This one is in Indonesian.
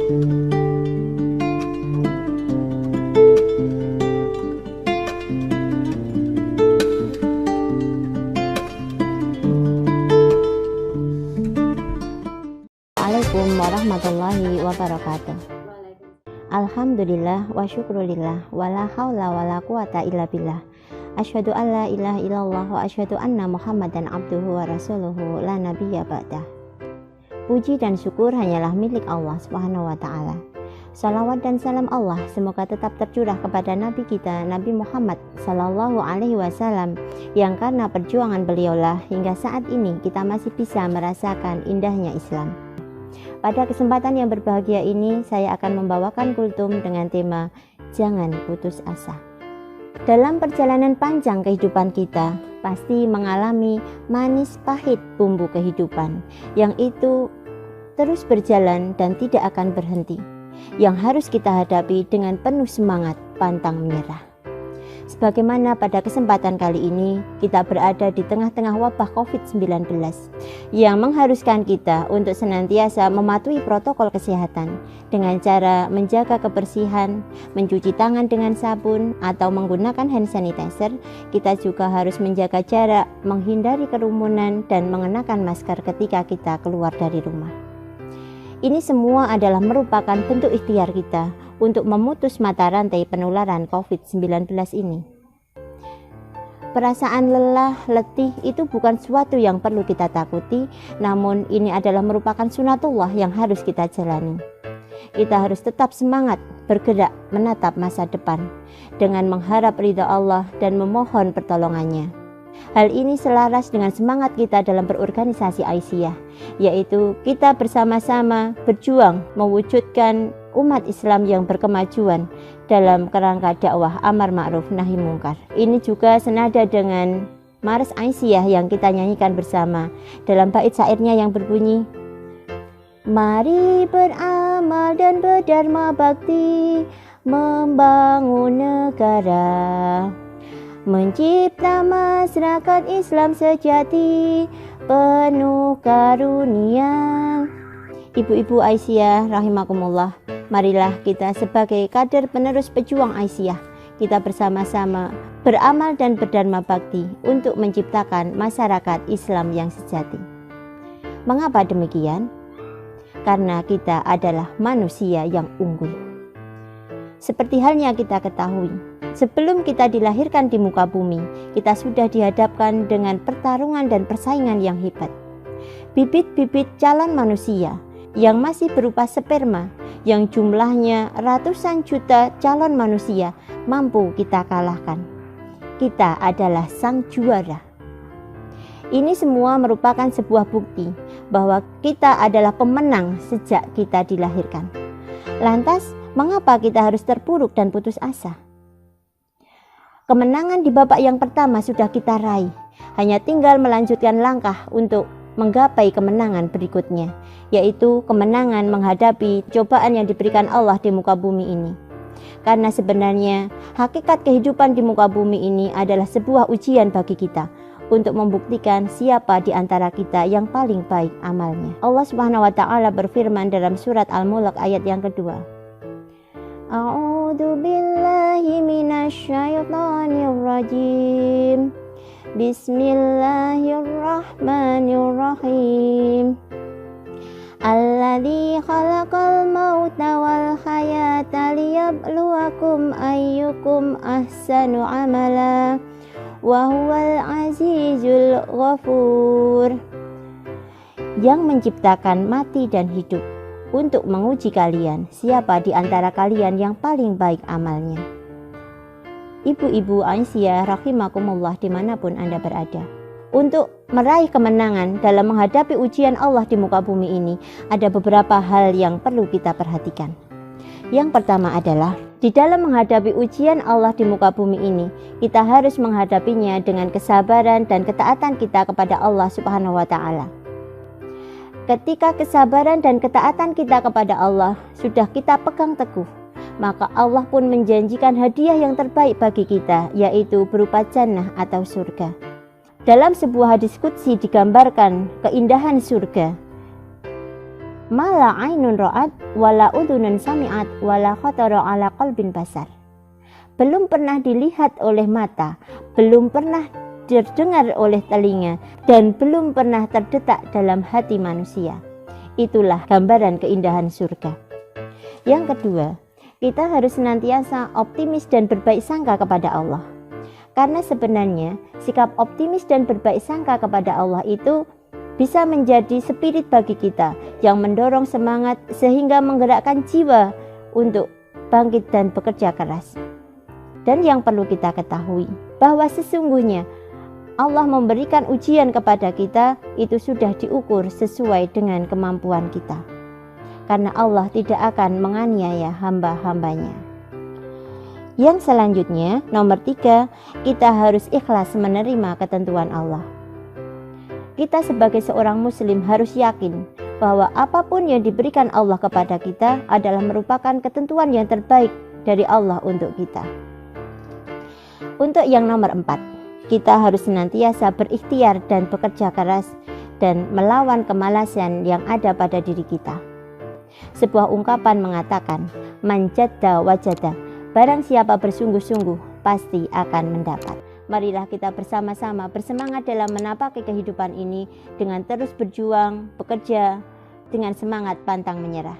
Assalamualaikum warahmatullahi wabarakatuh. Alhamdulillah wa syukrulillah wa la haula wa la quwata illa billah. Asyhadu an la ilaha illallah wa asyhadu anna Muhammadan abduhu wa rasuluhu la nabiyya ba'dah. Puji dan syukur hanyalah milik Allah Subhanahu wa taala. Salawat dan salam Allah semoga tetap tercurah kepada Nabi kita Nabi Muhammad sallallahu alaihi wasallam, yang karena perjuangan beliaulah hingga saat ini kita masih bisa merasakan indahnya Islam. Pada kesempatan yang berbahagia ini, saya akan membawakan kultum dengan tema Jangan Putus Asa. Dalam perjalanan panjang kehidupan kita, pasti mengalami manis pahit bumbu kehidupan, yang itu terus berjalan dan tidak akan berhenti, yang harus kita hadapi dengan penuh semangat, pantang menyerah. Sebagaimana pada kesempatan kali ini, kita berada di tengah-tengah wabah COVID-19 yang mengharuskan kita untuk senantiasa mematuhi protokol kesehatan dengan cara menjaga kebersihan, mencuci tangan dengan sabun atau menggunakan hand sanitizer. Kita juga harus menjaga jarak, menghindari kerumunan, dan mengenakan masker ketika kita keluar dari rumah. Ini semua adalah merupakan bentuk ikhtiar kita untuk memutus mata rantai penularan COVID-19 ini. Perasaan lelah, letih itu bukan sesuatu yang perlu kita takuti, namun ini adalah merupakan sunatullah yang harus kita jalani. Kita harus tetap semangat, bergerak, menatap masa depan, dengan mengharap ridha Allah dan memohon pertolongannya. Hal ini selaras dengan semangat kita dalam berorganisasi Aisyah, yaitu kita bersama-sama berjuang mewujudkan umat Islam yang berkemajuan dalam kerangka dakwah amar ma'ruf nahi mungkar. Ini juga senada dengan Mars Aisyah yang kita nyanyikan bersama dalam bait syairnya yang berbunyi, mari beramal dan berdharma bakti, membangun negara, mencipta masyarakat Islam sejati, penuh karunia. Ibu-ibu Aisyah rahimakumullah, marilah kita sebagai kader penerus pejuang Aisyah, kita bersama-sama beramal dan berdharma bakti untuk menciptakan masyarakat Islam yang sejati. Mengapa demikian? Karena kita adalah manusia yang unggul. Seperti halnya kita ketahui, sebelum kita dilahirkan di muka bumi, kita sudah dihadapkan dengan pertarungan dan persaingan yang hebat. Bibit-bibit calon manusia yang masih berupa sperma, yang jumlahnya ratusan juta calon manusia mampu kita kalahkan. Kita adalah sang juara. Ini semua merupakan sebuah bukti bahwa kita adalah pemenang sejak kita dilahirkan. Lantas, mengapa kita harus terpuruk dan putus asa? Kemenangan di babak yang pertama sudah kita raih, hanya tinggal melanjutkan langkah untuk menggapai kemenangan berikutnya, yaitu kemenangan menghadapi cobaan yang diberikan Allah di muka bumi ini. Karena sebenarnya hakikat kehidupan di muka bumi ini adalah sebuah ujian bagi kita untuk membuktikan siapa di antara kita yang paling baik amalnya. Allah Subhanahu wa taala berfirman dalam surat Al-Mulk ayat yang kedua, A'udzu billahi minasyaitonir rajim. Bismillahirrahmanirrahim. Alladzi khalaqal mauta wal hayata liyabluwakum ayyukum ahsanu amala wa huwal azizul ghafur. Yang menciptakan mati dan hidup untuk menguji kalian siapa di antara kalian yang paling baik amalnya. Ibu-ibu Aisyah rahimakumullah dimanapun Anda berada, untuk meraih kemenangan dalam menghadapi ujian Allah di muka bumi ini, ada beberapa hal yang perlu kita perhatikan. Yang pertama adalah, di dalam menghadapi ujian Allah di muka bumi ini, kita harus menghadapinya dengan kesabaran dan ketaatan kita kepada Allah Subhanahu wa taala. Ketika kesabaran dan ketaatan kita kepada Allah sudah kita pegang teguh, maka Allah pun menjanjikan hadiah yang terbaik bagi kita, yaitu berupa jannah atau surga. Dalam sebuah hadis qudsi digambarkan keindahan surga. mala ainun ra'at wala udhunun sami'at wala khatara ala qalbin basar. Belum pernah dilihat oleh mata, belum pernah terdengar oleh telinga, dan belum pernah terdetak dalam hati manusia. Itulah gambaran keindahan surga. Yang kedua, kita harus senantiasa optimis dan berbaik sangka kepada Allah. Karena sebenarnya sikap optimis dan berbaik sangka kepada Allah itu bisa menjadi spirit bagi kita yang mendorong semangat sehingga menggerakkan jiwa untuk bangkit dan bekerja keras. Dan yang perlu kita ketahui bahwa sesungguhnya Allah memberikan ujian kepada kita itu sudah diukur sesuai dengan kemampuan kita. Karena Allah tidak akan menganiaya hamba-hambanya. Yang selanjutnya, nomor 3, kita harus ikhlas menerima ketentuan Allah. Kita sebagai seorang muslim harus yakin bahwa apapun yang diberikan Allah kepada kita adalah merupakan ketentuan yang terbaik dari Allah untuk kita. Untuk yang nomor 4, kita harus senantiasa berikhtiar dan bekerja keras dan melawan kemalasan yang ada pada diri kita. Sebuah ungkapan mengatakan, man jadda wajada, barang siapa bersungguh-sungguh pasti akan mendapat. Marilah kita bersama-sama bersemangat dalam menapaki kehidupan ini dengan terus berjuang, bekerja dengan semangat pantang menyerah.